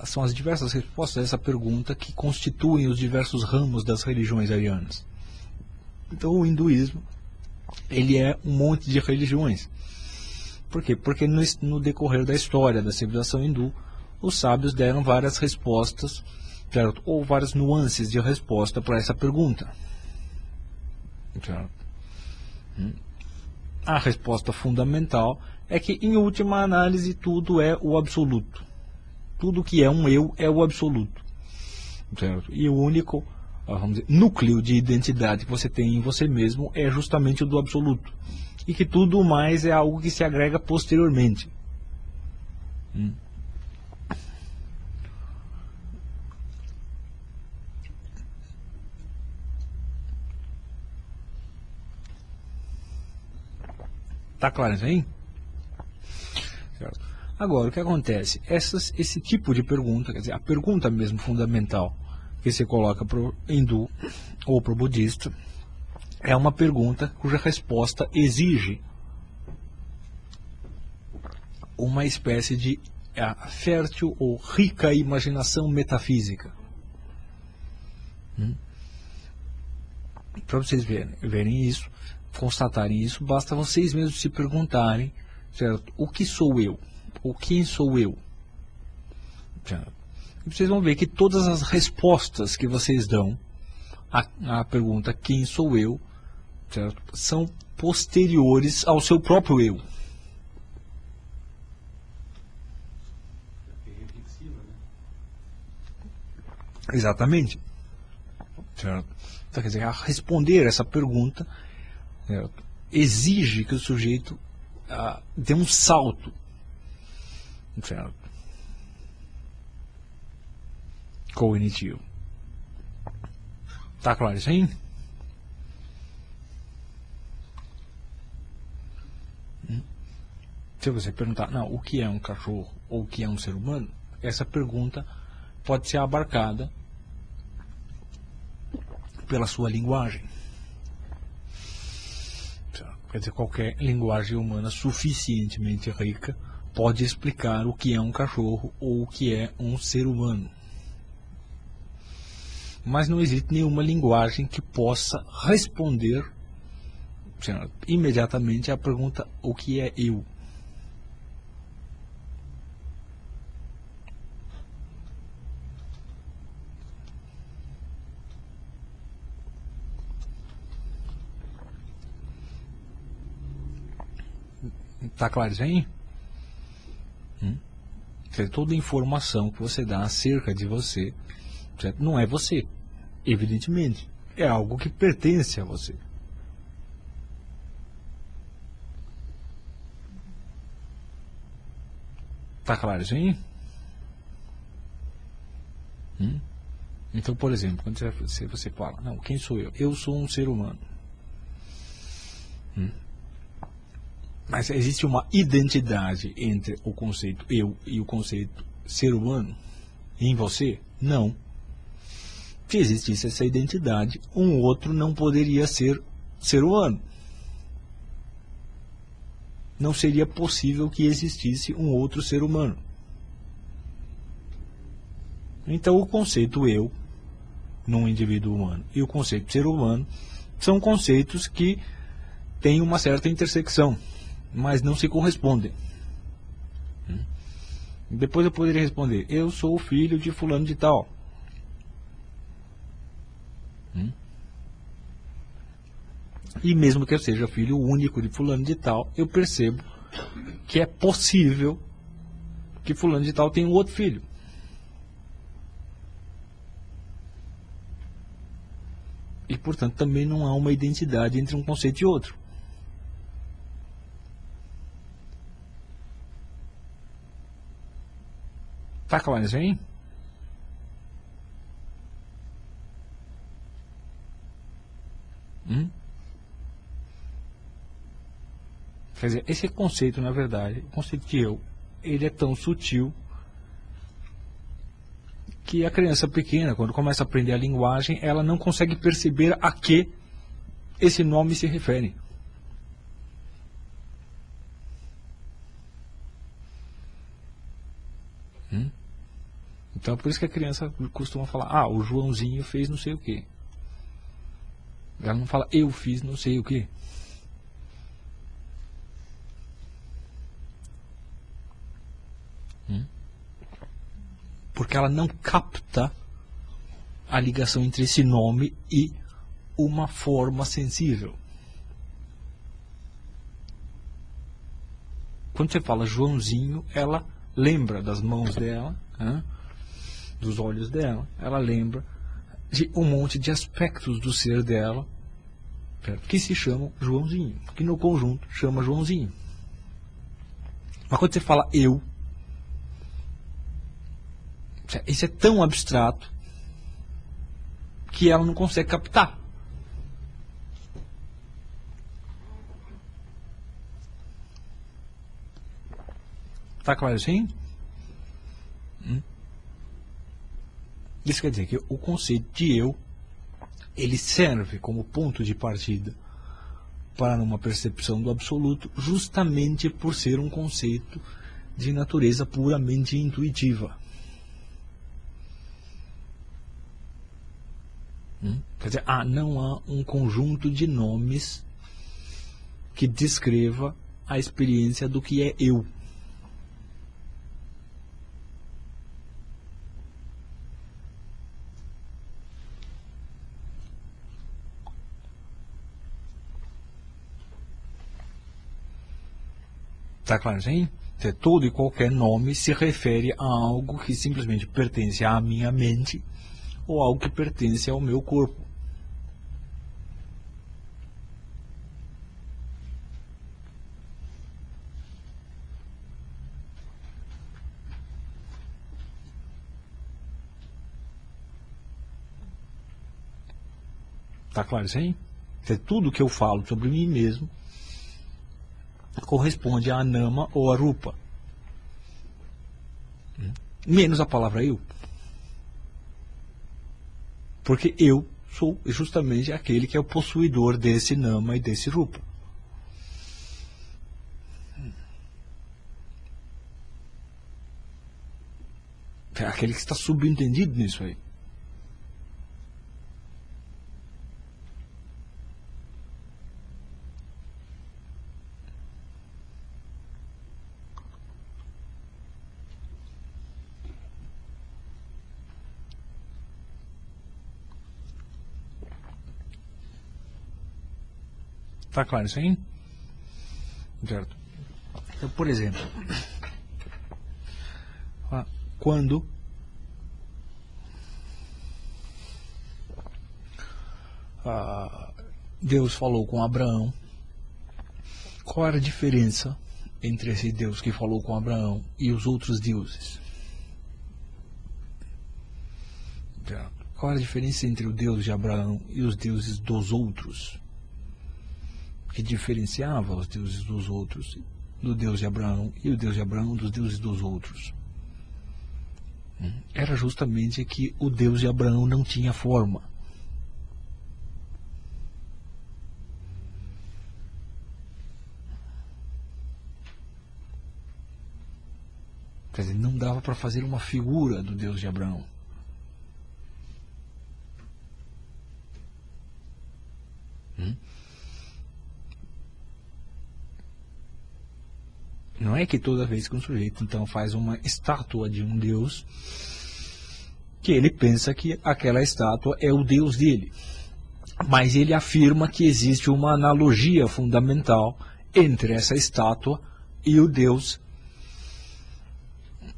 São as diversas respostas a essa pergunta que constituem os diversos ramos das religiões arianas. Então o hinduísmo, ele é um monte de religiões. Por quê? Porque no decorrer da história da civilização hindu, os sábios deram várias respostas, certo? Ou várias nuances de resposta para essa pergunta. Certo? A resposta fundamental é que, em última análise, tudo é o absoluto. Tudo que é um eu é o absoluto. Certo? E o único, vamos dizer, núcleo de identidade que você tem em você mesmo é justamente o do absoluto. E que tudo mais é algo que se agrega posteriormente. Tá claro isso aí? Certo. Agora, o que acontece? Esse tipo de pergunta, quer dizer, a pergunta mesmo fundamental que você coloca para o hindu ou para o budista, é uma pergunta cuja resposta exige uma espécie de fértil ou rica imaginação metafísica. Para vocês verem isso, constatarem isso, basta vocês mesmos se perguntarem, certo? O que sou eu? Ou quem sou eu? Certo? E vocês vão ver que todas as respostas que vocês dão à pergunta quem sou eu, certo? São posteriores ao seu próprio eu. Exatamente. Certo? Então, quer dizer, a responder essa pergunta, certo, exige que o sujeito dê um salto, certo, cognitivo. Tá claro isso aí? Se você perguntar, não, o que é um cachorro ou o que é um ser humano, essa pergunta pode ser abarcada pela sua linguagem. Quer dizer, qualquer linguagem humana suficientemente rica pode explicar o que é um cachorro ou o que é um ser humano. Mas não existe nenhuma linguagem que possa responder, certo, imediatamente à pergunta o que é eu. Está claro isso aí? Toda informação que você dá acerca de você, certo? Não é você, evidentemente. É algo que pertence a você. Está claro isso aí? Então, por exemplo, quando você fala, não, quem sou eu? Eu sou um ser humano. Mas existe uma identidade entre o conceito eu e o conceito ser humano em você? Não. Se existisse essa identidade, um outro não poderia ser ser humano. Não seria possível que existisse um outro ser humano. Então o conceito eu, num indivíduo humano, e o conceito ser humano são conceitos que têm uma certa intersecção, mas não se correspondem. Depois eu poderia responder, eu sou o filho de fulano de tal. E mesmo que eu seja filho único de fulano de tal, eu percebo que é possível que fulano de tal tenha um outro filho. E, portanto, também não há uma identidade entre um conceito e outro. Tá claro isso aí? Quer dizer, esse conceito, na verdade, o conceito de eu, ele é tão sutil que a criança pequena, quando começa a aprender a linguagem, ela não consegue perceber a que esse nome se refere. Então é por isso que a criança costuma falar, o Joãozinho fez não sei o quê. Ela não fala, eu fiz não sei o quê. Porque ela não capta a ligação entre esse nome e uma forma sensível. Quando você fala Joãozinho, ela lembra das mãos dela, dos olhos dela, ela lembra de um monte de aspectos do ser dela, que se chamam Joãozinho, que no conjunto chama Joãozinho. Mas quando você fala eu, isso é tão abstrato que ela não consegue captar. Tá claro assim? Isso quer dizer que o conceito de eu, ele serve como ponto de partida para uma percepção do absoluto, justamente por ser um conceito de natureza puramente intuitiva. Quer dizer, não há um conjunto de nomes que descreva a experiência do que é eu. Está claro, sim? Todo e qualquer nome se refere a algo que simplesmente pertence à minha mente ou algo que pertence ao meu corpo. Está claro, sim? Tudo que eu falo sobre mim mesmo corresponde a Nama ou a Rupa. Menos a palavra eu. Porque eu sou justamente aquele que é o possuidor desse Nama e desse Rupa. É aquele que está subentendido nisso aí. Está claro isso aí? Certo. Então, por exemplo, quando Deus falou com Abraão, qual era a diferença entre esse Deus que falou com Abraão e os outros deuses? Qual era a diferença entre o Deus de Abraão e os deuses dos outros? Que diferenciava os deuses dos outros, do Deus de Abraão, e o Deus de Abraão dos deuses dos outros? Era justamente que o Deus de Abraão não tinha forma. Quer dizer, não dava para fazer uma figura do Deus de Abraão. Não é que toda vez que um sujeito então faz uma estátua de um Deus, que ele pensa que aquela estátua é o Deus dele. Mas ele afirma que existe uma analogia fundamental entre essa estátua e o Deus,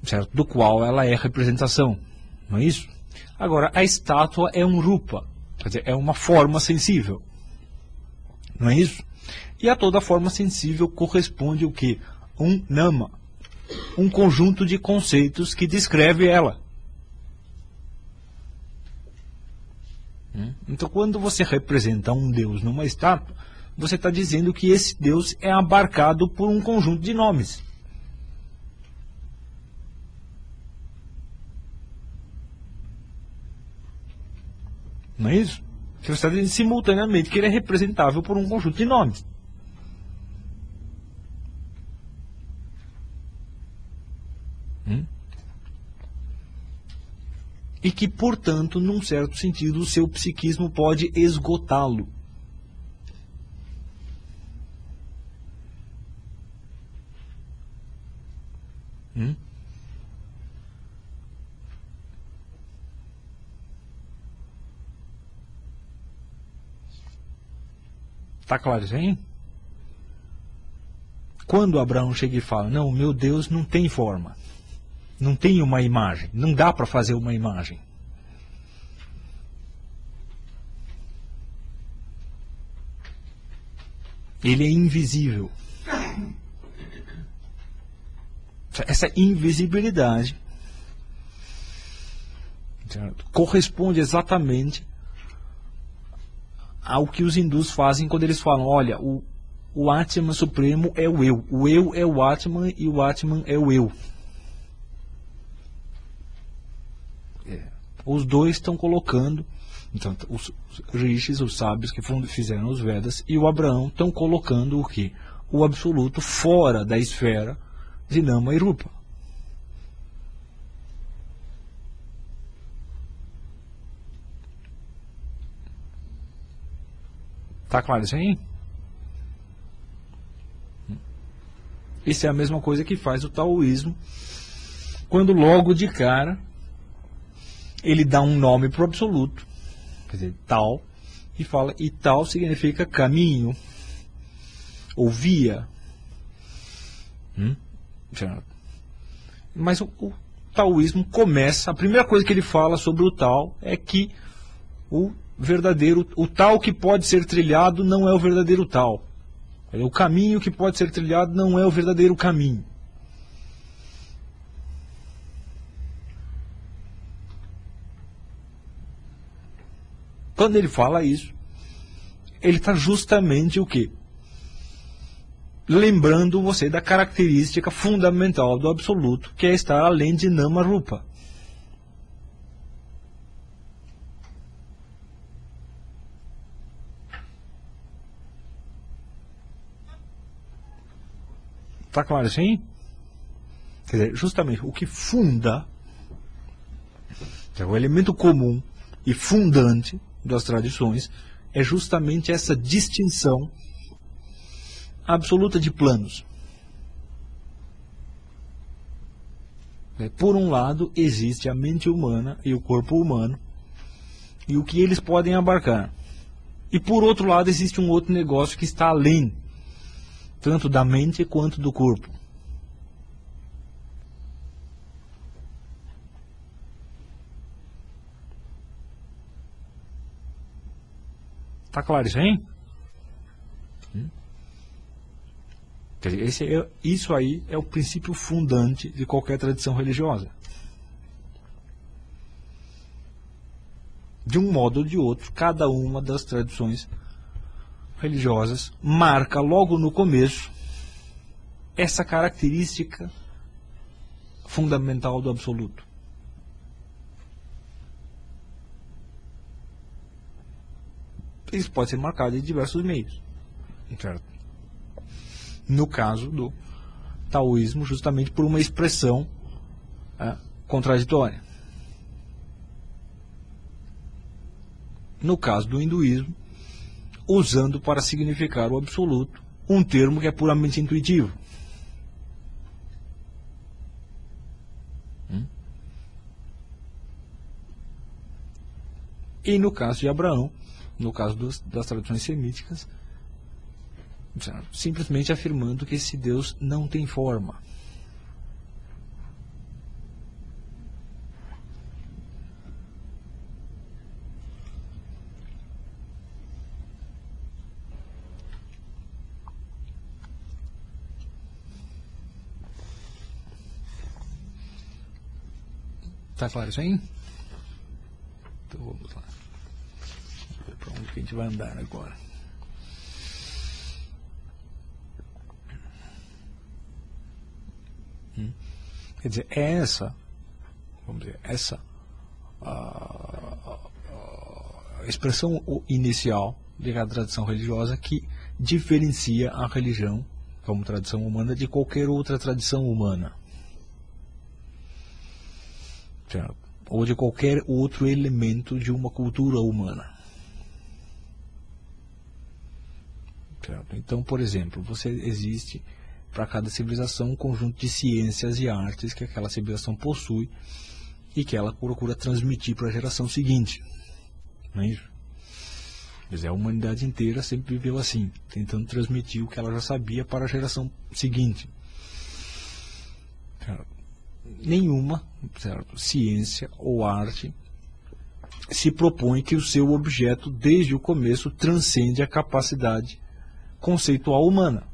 certo? Do qual ela é representação. Não é isso? Agora, a estátua é um rupa, quer dizer, é uma forma sensível. Não é isso? E a toda forma sensível corresponde o quê? Um nama, um conjunto de conceitos que descreve ela. Então, quando você representa um Deus numa estátua, você está dizendo que esse Deus é abarcado por um conjunto de nomes. Não é isso? Você está dizendo simultaneamente que ele é representável por um conjunto de nomes. e que, portanto, num certo sentido, o seu psiquismo pode esgotá-lo. Tá claro isso aí? Quando Abraão chega e fala, não, meu Deus não tem forma, não tem uma imagem, não dá para fazer uma imagem. Ele é invisível. Essa invisibilidade corresponde exatamente ao que os hindus fazem quando eles falam, olha, o Atman Supremo é o eu é o Atman e o Atman é o eu. Os dois estão colocando, então os rishis, os sábios que fizeram os Vedas, e o Abraão estão colocando o quê? O absoluto fora da esfera de Nama e Rupa. Tá claro isso aí? Isso é a mesma coisa que faz o taoísmo, quando logo de cara ele dá um nome para o absoluto, quer dizer, tal, e fala, e tal significa caminho, ou via. Mas o taoísmo começa, a primeira coisa que ele fala sobre o tal é que o verdadeiro, o tal que pode ser trilhado não é o verdadeiro tal. O caminho que pode ser trilhado não é o verdadeiro caminho. Quando ele fala isso, ele está justamente o quê? Lembrando você da característica fundamental do absoluto, que é estar além de Nama Rupa. Está claro assim? Quer dizer, justamente o que funda, o elemento comum e fundante das tradições, é justamente essa distinção absoluta de planos. Por um lado, existe a mente humana e o corpo humano, e o que eles podem abarcar. E por outro lado, existe um outro negócio que está além, tanto da mente quanto do corpo. Está claro isso aí? Isso aí é o princípio fundante de qualquer tradição religiosa. De um modo ou de outro, cada uma das tradições religiosas marca logo no começo essa característica fundamental do absoluto. Isso pode ser marcado de diversos meios, certo? No caso do taoísmo, justamente por uma expressão contraditória. No caso do hinduísmo, usando para significar o absoluto um termo que é puramente intuitivo. E no caso de Abraão, no caso das tradições semíticas, simplesmente afirmando que esse Deus não tem forma. Tá claro isso aí? Então vamos lá. Vamos ver para onde que a gente vai andar agora. Quer dizer, é essa, vamos dizer, essa a expressão inicial de cada tradição religiosa que diferencia a religião como tradição humana de qualquer outra tradição humana. ou de qualquer outro elemento de uma cultura humana. Certo? Então, por exemplo, existe para cada civilização um conjunto de ciências e artes que aquela civilização possui e que ela procura transmitir para a geração seguinte. Não é isso? Mas a humanidade inteira sempre viveu assim, tentando transmitir o que ela já sabia para a geração seguinte. Certo? Nenhuma, certo, ciência ou arte se propõe que o seu objeto, desde o começo, transcende a capacidade conceitual humana.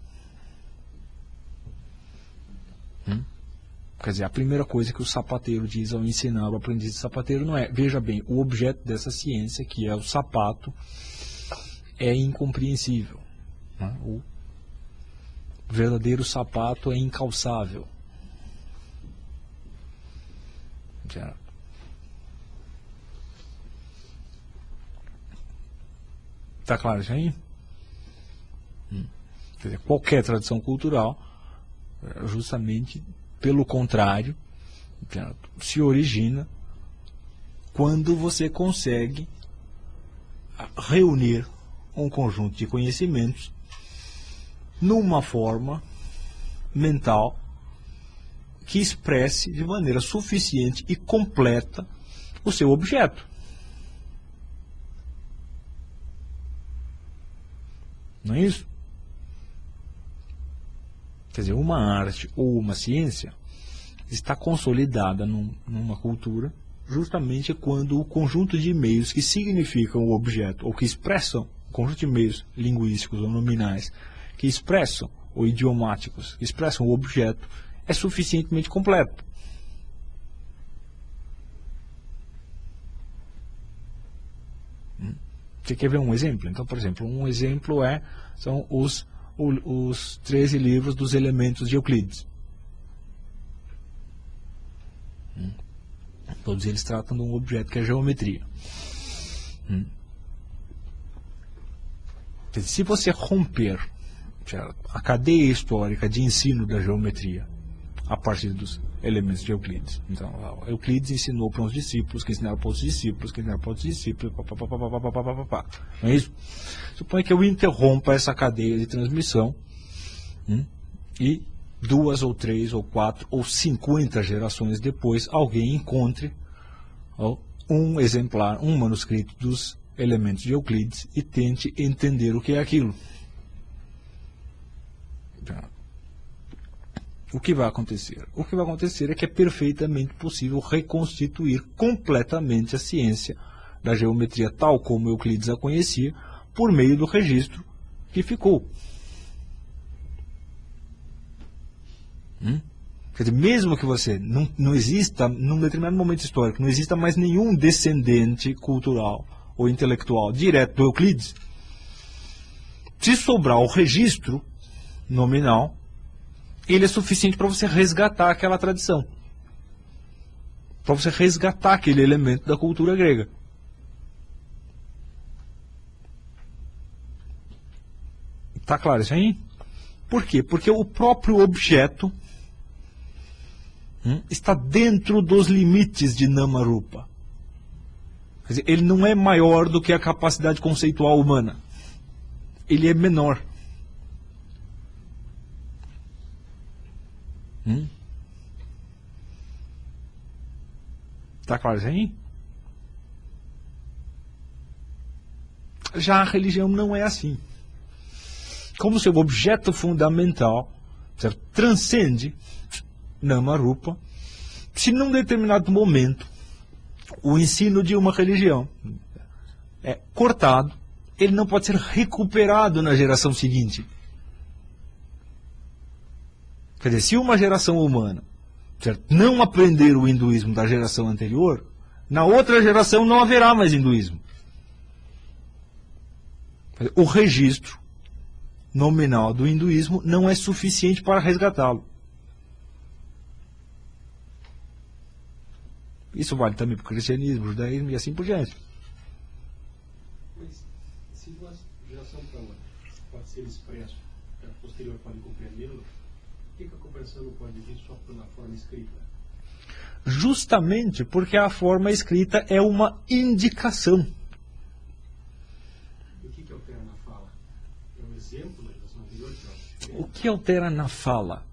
Quer dizer, a primeira coisa que o sapateiro diz ao ensinar o aprendiz de sapateiro não é: veja bem, o objeto dessa ciência, que é o sapato, é incompreensível. Né? O verdadeiro sapato é incalçável. Certo? Está claro isso aí? Quer dizer, qualquer tradição cultural, justamente pelo contrário, certo, se origina quando você consegue reunir um conjunto de conhecimentos numa forma mental que expresse de maneira suficiente e completa o seu objeto. Não é isso? Quer dizer, uma arte ou uma ciência está consolidada numa cultura justamente quando o conjunto de meios que significam o objeto, ou que expressam, o conjunto de meios linguísticos ou nominais, que expressam, ou idiomáticos, que expressam o objeto, é suficientemente completo. Você quer ver um exemplo? Então, por exemplo, um exemplo são os 13 livros dos elementos de Euclides. Todos eles tratam de um objeto que é a geometria. Quer dizer, se você romper a cadeia histórica de ensino da geometria a partir dos elementos de Euclides. Então, Euclides ensinou para uns discípulos, que ensinaram para outros discípulos, que ensinaram para outros discípulos, não é isso? Suponha que eu interrompa essa cadeia de transmissão e 2 ou 3 ou 4 ou 50 gerações depois alguém encontre um exemplar, um manuscrito dos elementos de Euclides e tente entender o que é aquilo. O que vai acontecer? O que vai acontecer é que é perfeitamente possível reconstituir completamente a ciência da geometria tal como Euclides a conhecia por meio do registro que ficou. Quer dizer, mesmo que você não exista, num determinado momento histórico, não exista mais nenhum descendente cultural ou intelectual direto do Euclides, se sobrar o registro nominal, ele é suficiente para você resgatar aquela tradição, para você resgatar aquele elemento da cultura grega. Está claro isso aí? Por quê? Porque o próprio objeto está dentro dos limites de Namarupa. Quer dizer, ele não é maior do que a capacidade conceitual humana. Ele é menor. Está claro isso aí? Já a religião não é assim. Como seu objeto fundamental, certo, transcende Namarupa, se num determinado momento o ensino de uma religião é cortado, ele não pode ser recuperado na geração seguinte. Quer dizer, se uma geração humana, certo, não aprender o hinduísmo da geração anterior, na outra geração não haverá mais hinduísmo. O registro nominal do hinduísmo não é suficiente para resgatá-lo. Isso vale também para o cristianismo, o judaísmo e assim por diante. Mas se de uma geração para outra pode ser expresso, a posterior pode compreendê-lo, por que a compreensão não pode vir só na forma escrita? Justamente porque a forma escrita é uma indicação. E o que altera na fala? É um exemplo da geração anterior? O que altera na fala?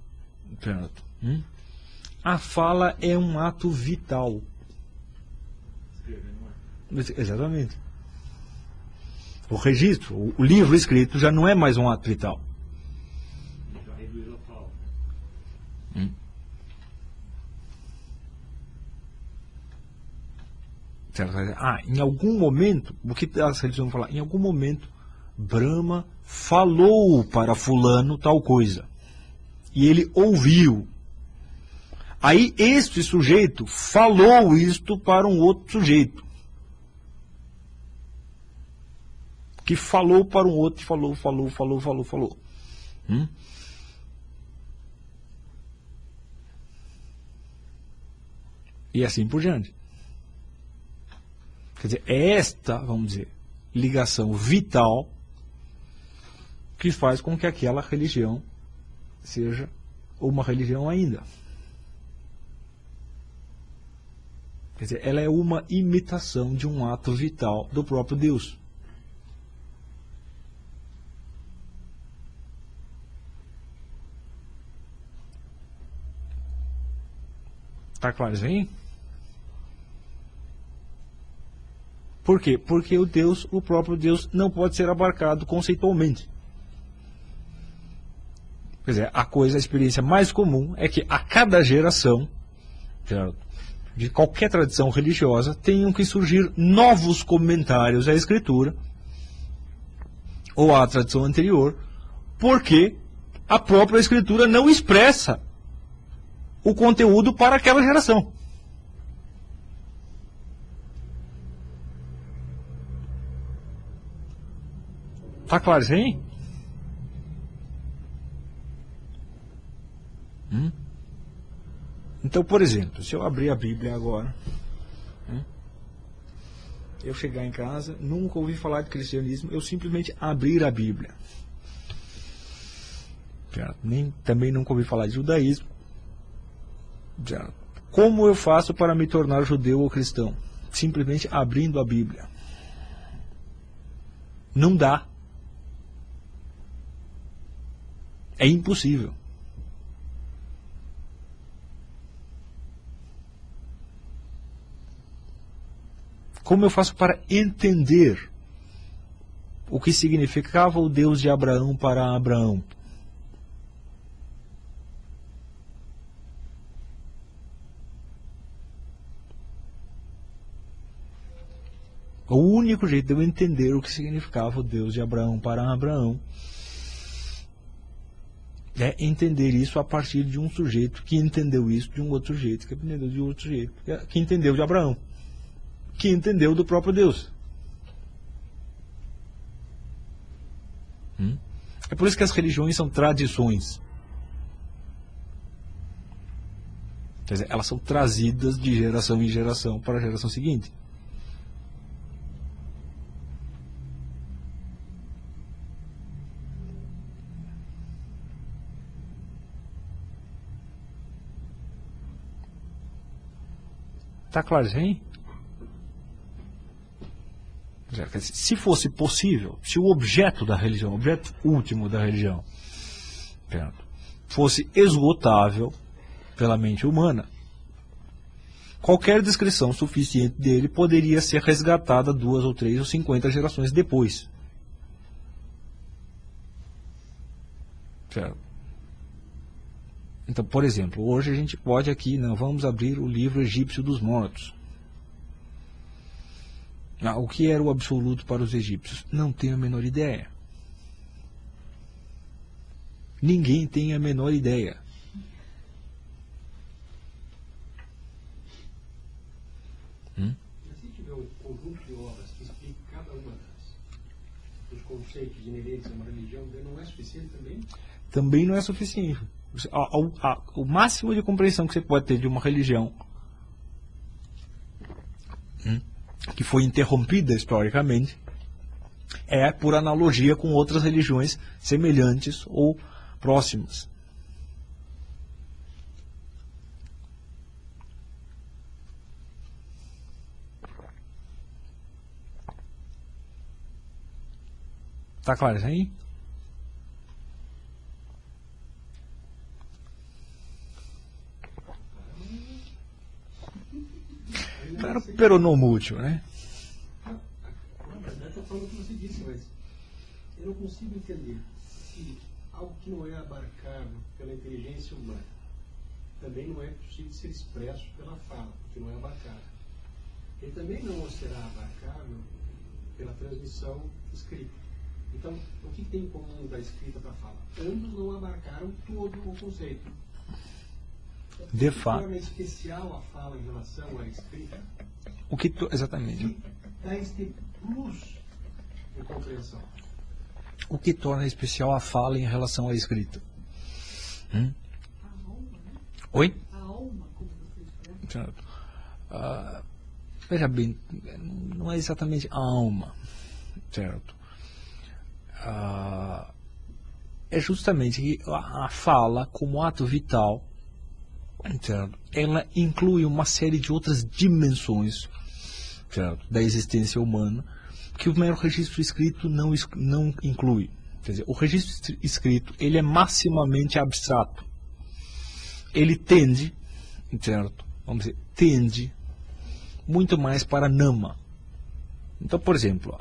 A fala é um ato vital. Escrever, não é? Exatamente. O registro, o livro escrito já não é mais um ato vital. Já reduziu a fala. Certo? Em algum momento, o que as religiões vão falar? Em algum momento, Brahma falou para fulano tal coisa. E ele ouviu. Aí este sujeito falou isto para um outro sujeito. Que falou para um outro, falou. E assim por diante. Quer dizer, é esta, vamos dizer, ligação vital que faz com que aquela religião seja uma religião ainda. Quer dizer, ela é uma imitação de um ato vital do próprio Deus. Está claro isso aí? Por quê? Porque o próprio Deus, não pode ser abarcado conceitualmente. Quer dizer, a experiência mais comum é que a cada geração, de qualquer tradição religiosa, tenham que surgir novos comentários à Escritura, ou à tradição anterior, porque a própria Escritura não expressa o conteúdo para aquela geração. Está claro isso aí? Então, por exemplo, se eu abrir a Bíblia agora, eu chegar em casa, nunca ouvi falar de cristianismo, eu simplesmente abrir a Bíblia. Também nunca ouvi falar de judaísmo. Como eu faço para me tornar judeu ou cristão? Simplesmente abrindo a Bíblia. Não dá. É impossível. Como eu faço para entender o que significava o Deus de Abraão para Abraão? O único jeito de eu entender o que significava o Deus de Abraão para Abraão é entender isso a partir de um sujeito que entendeu isso de um outro sujeito, que entendeu de outro sujeito, que entendeu de Abraão, que entendeu do próprio Deus. É por isso que as religiões são tradições. Quer dizer, elas são trazidas de geração em geração para a geração seguinte. Está claro isso aí? Se fosse possível, se o objeto da religião, o objeto último da religião, fosse esgotável pela mente humana, qualquer descrição suficiente dele poderia ser resgatada 2 ou 3 ou 50 gerações depois. Certo? Então, por exemplo, hoje a gente pode aqui, vamos abrir o livro egípcio dos mortos. O que era o absoluto para os egípcios? Não tenho a menor ideia. Ninguém tem a menor ideia. E se tiver um conjunto de obras que explique cada uma dos conceitos inerentes a uma religião, não é suficiente também? Também não é suficiente. O máximo de compreensão que você pode ter de uma religião que foi interrompida historicamente é por analogia com outras religiões semelhantes ou próximas. Tá claro isso aí? Pero não mútil, né? Na verdade, eu falo o que você disse, mas eu não consigo entender se algo que não é abarcável pela inteligência humana também não é possível ser expresso pela fala, porque não é abarcável. Ele também não será abarcável pela transmissão escrita. Então, o que tem em comum da escrita para a fala? Ambos não abarcaram todo o conceito. De fato. De forma especial a fala em relação à escrita. Exatamente. Que dá este plus de compreensão. O que torna especial a fala em relação à escrita? A alma, né? Oi? A alma, como você expressa. Certo. Veja bem, não é exatamente a alma, certo? É justamente que a fala, como ato vital, certo? Ela inclui uma série de outras dimensões, certo? Da existência humana, que o mero registro escrito não inclui. Quer dizer, o registro escrito ele é maximamente abstrato. Ele tende, certo? Vamos dizer, tende muito mais para Nama. Então, por exemplo,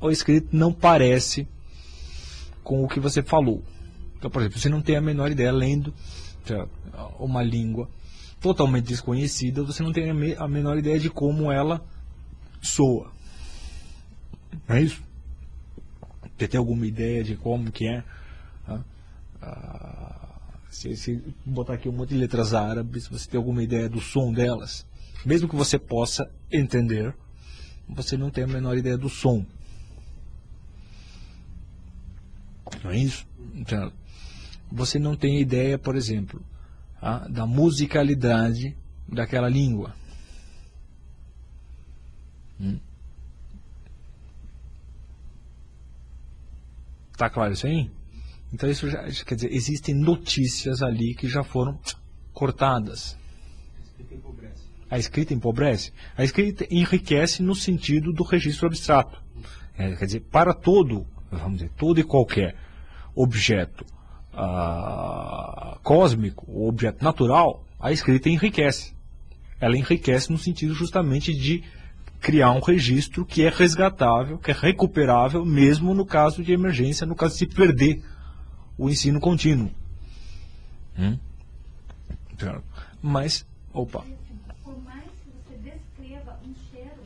o escrito não parece com o que você falou. Então, por exemplo, você não tem a menor ideia, lendo uma língua totalmente desconhecida, você não tem a menor ideia de como ela soa. Não é isso? Você tem alguma ideia de como que é? Se botar aqui um monte de letras árabes, você tem alguma ideia do som delas? Mesmo que você possa entender, você não tem a menor ideia do som. Não é isso? Então, você não tem ideia, por exemplo, da musicalidade daquela língua. Tá claro isso aí? Então isso já quer dizer, existem notícias ali que já foram cortadas. A escrita empobrece? A escrita enriquece no sentido do registro abstrato. Quer dizer, para todo, vamos dizer, todo e qualquer objeto cósmico, ou objeto natural, a escrita enriquece. Ela enriquece no sentido justamente de criar um registro que é resgatável, que é recuperável, mesmo no caso de emergência, no caso de se perder o ensino contínuo. Mas, opa. Por mais que você descreva um cheiro,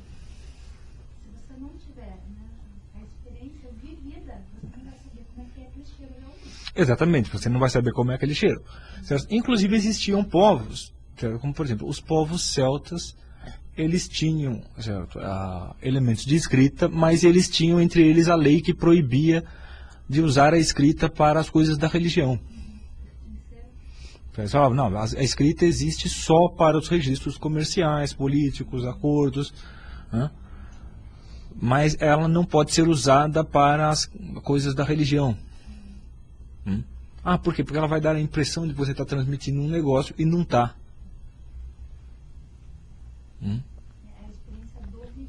se você não tiver, né, a experiência vivida, você não vai saber como é que é aquele cheiro realmente. Exatamente, você não vai saber como é aquele cheiro. Certo? Inclusive existiam povos, certo? Como por exemplo, os povos celtas, eles tinham, certo, elementos de escrita, mas eles tinham entre eles a lei que proibia de usar a escrita para as coisas da religião. Não, a escrita existe só para os registros comerciais, políticos, acordos, mas ela não pode ser usada para as coisas da religião. Por quê? Porque ela vai dar a impressão de que você está transmitindo um negócio e não está. A experiência do vivido.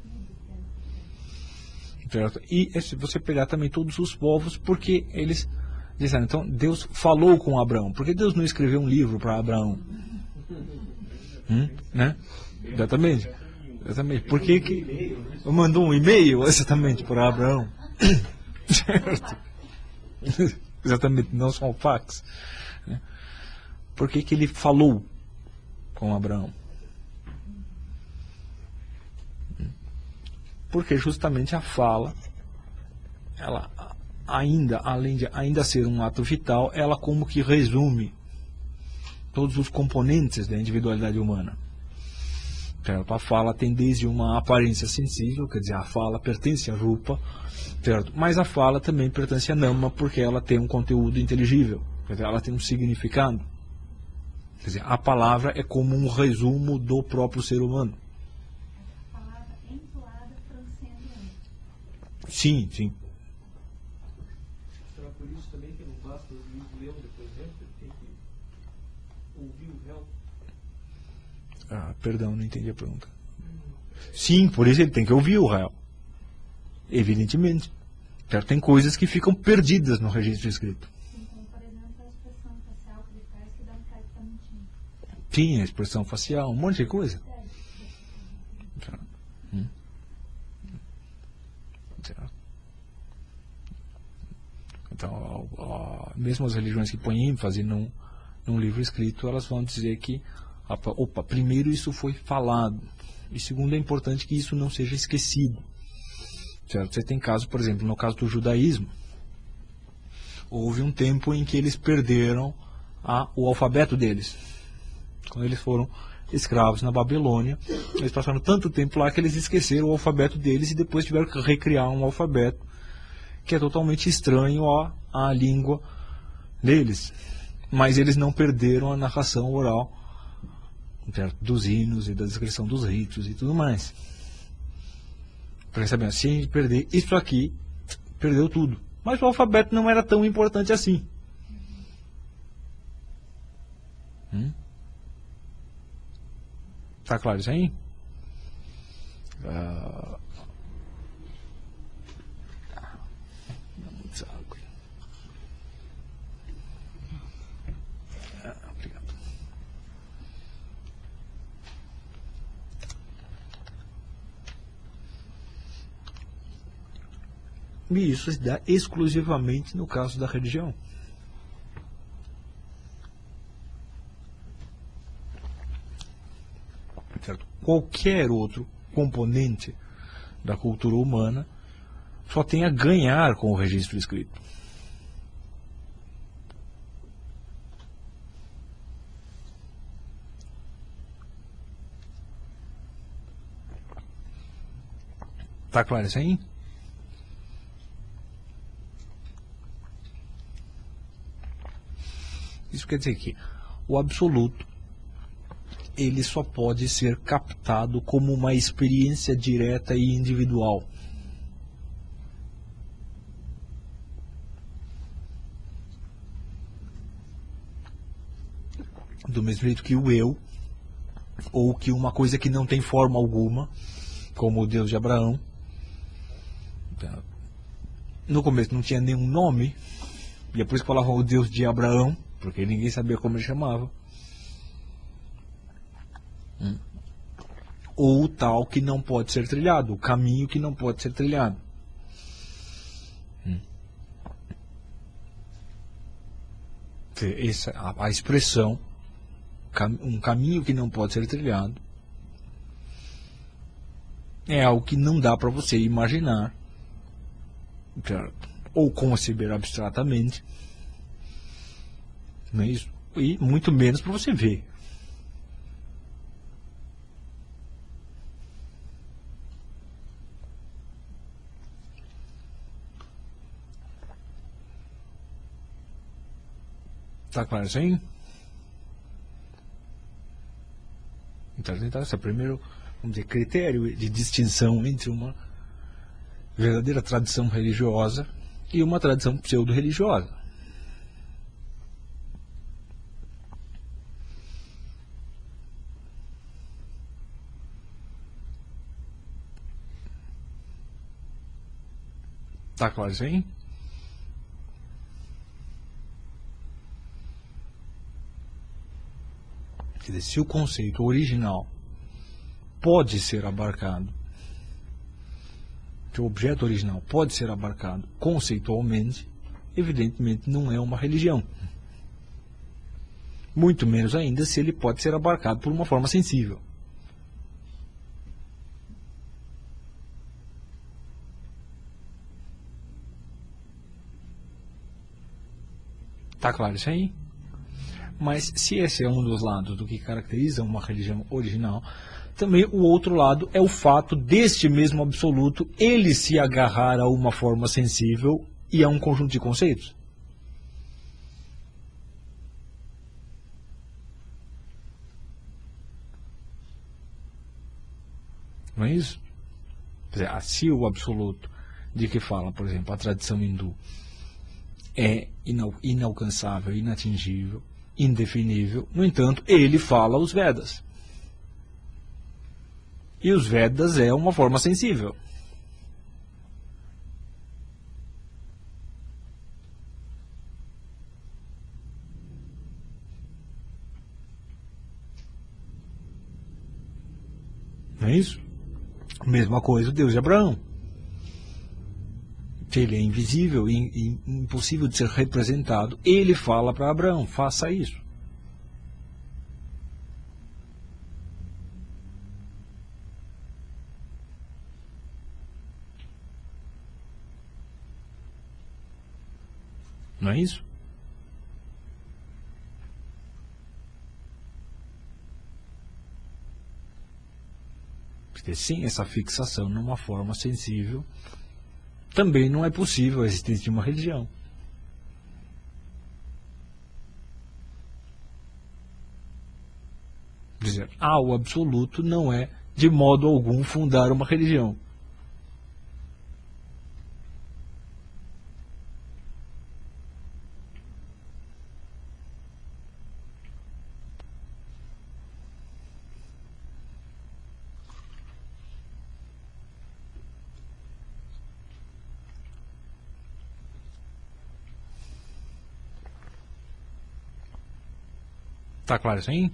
Certo? E se você pegar também todos os povos, porque eles disseram, então Deus falou com Abraão. Por que Deus não escreveu um livro para Abraão? Né? Exatamente. Por que mandou um e-mail exatamente para Abraão? Certo? Exatamente, não só um fax. Né? Por que ele falou com Abraão? Porque justamente a fala, ela ainda, além de ainda ser um ato vital, ela como que resume todos os componentes da individualidade humana. Certo? A fala tem desde uma aparência sensível, quer dizer, a fala pertence a Rupa, certo? Mas a fala também pertence a Nama, porque ela tem um conteúdo inteligível, quer dizer, ela tem um significado. Quer dizer, a palavra é como um resumo do próprio ser humano. A palavra entoada transcende. Sim, sim. Será por isso também que não basta o leão depois dentro, ele tem que ouvir o réu? Perdão, não entendi a pergunta. Sim, por isso ele tem que ouvir o réu. Evidentemente. Certo? Tem coisas que ficam perdidas no registro escrito. Então, por exemplo, a expressão facial que ele faz que dá um cara que tá mentindo. Sim, a expressão facial, um monte de coisa. Certo? Certo? Então, mesmo as religiões que põem ênfase num livro escrito, elas vão dizer que, opa, primeiro isso foi falado, e segundo é importante que isso não seja esquecido. Certo? Você tem casos, por exemplo, no caso do judaísmo, houve um tempo em que eles perderam o alfabeto deles. Quando eles foram escravos na Babilônia, eles passaram tanto tempo lá que eles esqueceram o alfabeto deles e depois tiveram que recriar um alfabeto que é totalmente estranho à língua deles. Mas eles não perderam a narração oral, certo? Dos hinos e da descrição dos ritos e tudo mais. Porque sabendo, se a gente perder isso aqui, perdeu tudo. Mas o alfabeto não era tão importante assim. Tá claro isso aí? Obrigado. E isso se dá exclusivamente no caso da religião. Certo? Qualquer outro componente da cultura humana só tem a ganhar com o registro escrito. Tá claro isso aí? Isso quer dizer que o absoluto ele só pode ser captado como uma experiência direta e individual. Do mesmo jeito que o eu, ou que uma coisa que não tem forma alguma, como o Deus de Abraão. No começo não tinha nenhum nome, e é por isso que falavam o Deus de Abraão, porque ninguém sabia como ele chamava. Ou o tal que não pode ser trilhado, o caminho que não pode ser trilhado. A expressão, um caminho que não pode ser trilhado, é algo que não dá para você imaginar, certo? Ou conceber abstratamente, não é isso? E muito menos para você ver. Tá claro isso aí? Então, esse é o primeiro, vamos dizer, critério de distinção entre uma verdadeira tradição religiosa e uma tradição pseudo-religiosa. Tá claro isso aí? Quer dizer, se o conceito original pode ser abarcado, que o objeto original pode ser abarcado conceitualmente, evidentemente não é uma religião. Muito menos ainda se ele pode ser abarcado por uma forma sensível. Tá claro isso aí? Mas se esse é um dos lados do que caracteriza uma religião original, também o outro lado é o fato deste mesmo absoluto ele se agarrar a uma forma sensível e a um conjunto de conceitos. Não é isso? Quer dizer, se o absoluto de que fala, por exemplo, a tradição hindu é inalcançável, inatingível, indefinível, no entanto, ele fala os Vedas. E os Vedas é uma forma sensível. Não é isso? Mesma coisa o Deus de Abraão. Ele é invisível e impossível de ser representado. Ele fala para Abraão, faça isso. Não é isso? Porque sem essa fixação numa forma sensível, também não é possível a existência de uma religião. Dizer, o absoluto não é, de modo algum, fundar uma religião. Tá claro isso aí?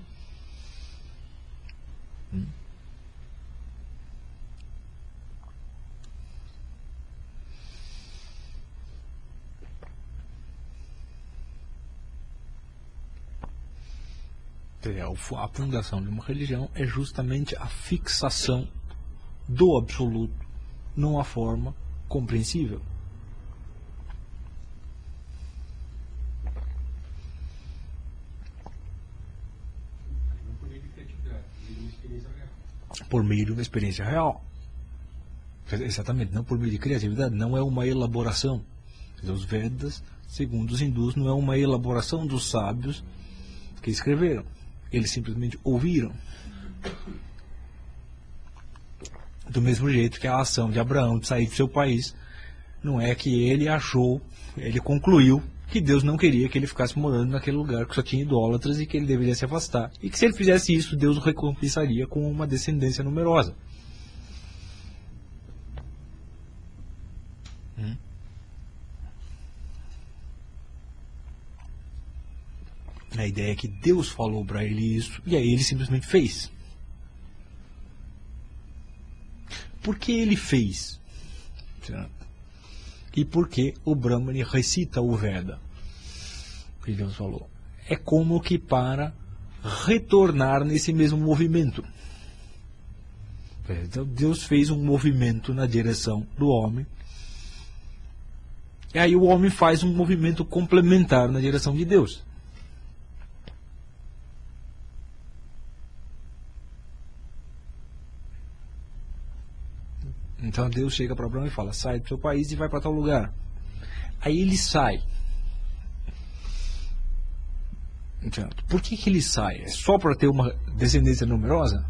A fundação de uma religião é justamente a fixação do absoluto numa forma compreensível. Por meio de uma experiência real. Exatamente, não por meio de criatividade, não é uma elaboração. Os Vedas, segundo os hindus, não é uma elaboração dos sábios que escreveram. Eles simplesmente ouviram. Do mesmo jeito que a ação de Abraão de sair do seu país, não é que ele achou, ele concluiu que Deus não queria que ele ficasse morando naquele lugar que só tinha idólatras e que ele deveria se afastar. E que se ele fizesse isso, Deus o recompensaria com uma descendência numerosa. A ideia é que Deus falou para ele isso e aí ele simplesmente fez. Por que ele fez? E por que o Brahmani recita o Veda? O que Deus falou? É como que para retornar nesse mesmo movimento. Então Deus fez um movimento na direção do homem. E aí o homem faz um movimento complementar na direção de Deus. Então Deus chega para Abraão e fala, sai do seu país e vai para tal lugar. Aí ele sai. Então, por que ele sai? É só para ter uma descendência numerosa?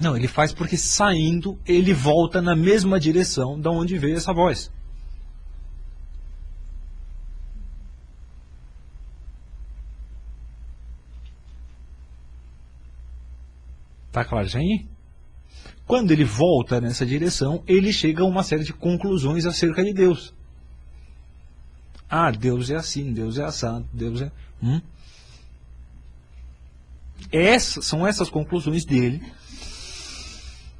Não, ele faz porque saindo ele volta na mesma direção da onde veio essa voz. Tá claro isso aí? Quando ele volta nessa direção, ele chega a uma série de conclusões acerca de Deus. Deus é assim, Deus é assado, Deus é... São essas conclusões dele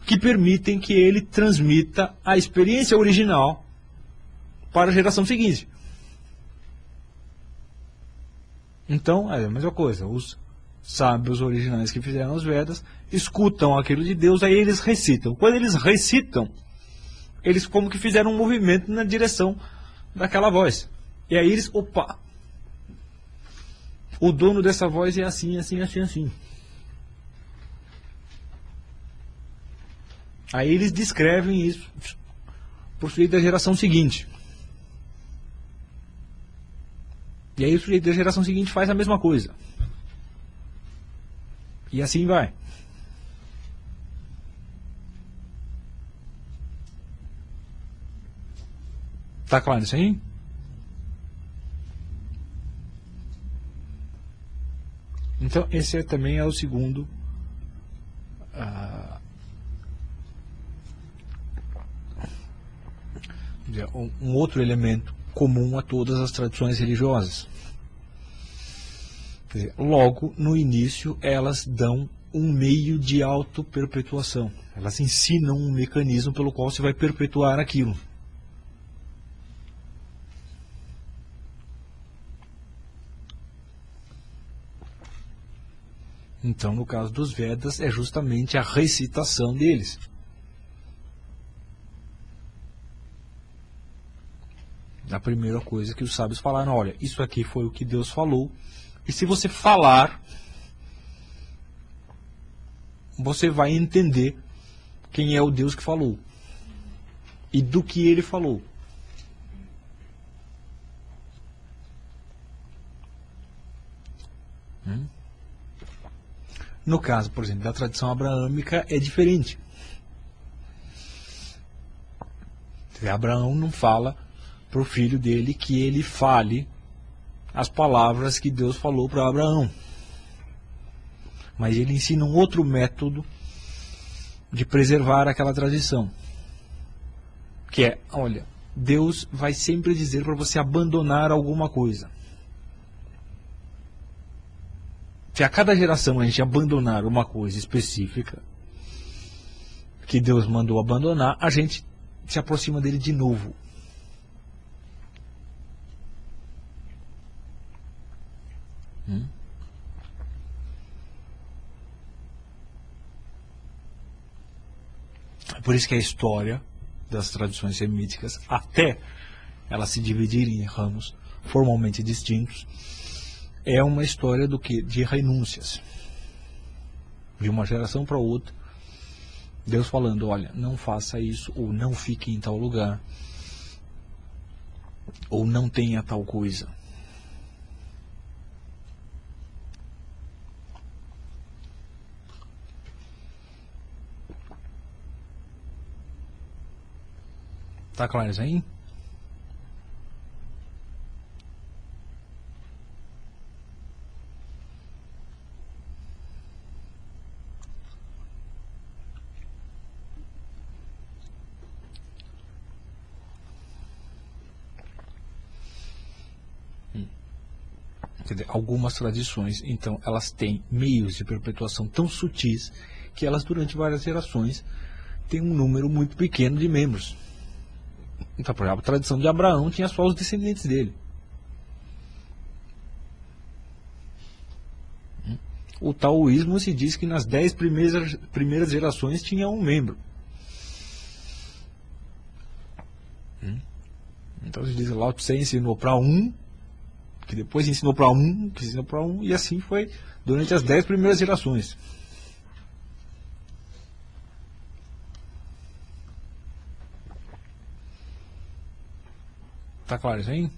que permitem que ele transmita a experiência original para a geração seguinte. Então, é a mesma coisa. Os sábios originais que fizeram os Vedas escutam aquilo de Deus, aí eles recitam. Quando eles recitam, eles como que fizeram um movimento na direção daquela voz. E aí eles, o dono dessa voz é assim, assim, assim, assim. Aí eles descrevem isso para o sujeito da geração seguinte. E aí o sujeito da geração seguinte faz a mesma coisa. E assim vai. Tá claro isso aí? Então, esse também é o segundo um outro elemento comum a todas as tradições religiosas. Quer dizer, logo, no início, elas dão um meio de auto-perpetuação. Elas ensinam um mecanismo pelo qual você vai perpetuar aquilo. Então, no caso dos Vedas, é justamente a recitação deles. A primeira coisa que os sábios falaram: olha, isso aqui foi o que Deus falou, e se você falar, você vai entender quem é o Deus que falou e do que ele falou. No caso, por exemplo, da tradição abraâmica é diferente. Abraão não fala para o filho dele que ele fale as palavras que Deus falou para Abraão. Mas ele ensina um outro método de preservar aquela tradição. Que é, olha, Deus vai sempre dizer para você abandonar alguma coisa. Se a cada geração a gente abandonar uma coisa específica que Deus mandou abandonar, a gente se aproxima dele de novo. É por isso que a história das tradições semíticas, até elas se dividirem em ramos formalmente distintos, é uma história do que? De renúncias. De uma geração para outra, Deus falando, olha, não faça isso, ou não fique em tal lugar, ou não tenha tal coisa. Tá claro isso aí? Quer dizer, algumas tradições, então, elas têm meios de perpetuação tão sutis que elas, durante várias gerações, têm um número muito pequeno de membros. Então, por exemplo, a tradição de Abraão tinha só os descendentes dele. O taoísmo se diz que nas 10 primeiras gerações tinha um membro. Então se diz que Lao Tse ensinou para um, que depois ensinou para um, que ensinou para um, e assim foi durante as 10 primeiras gerações. Tá claro isso aí?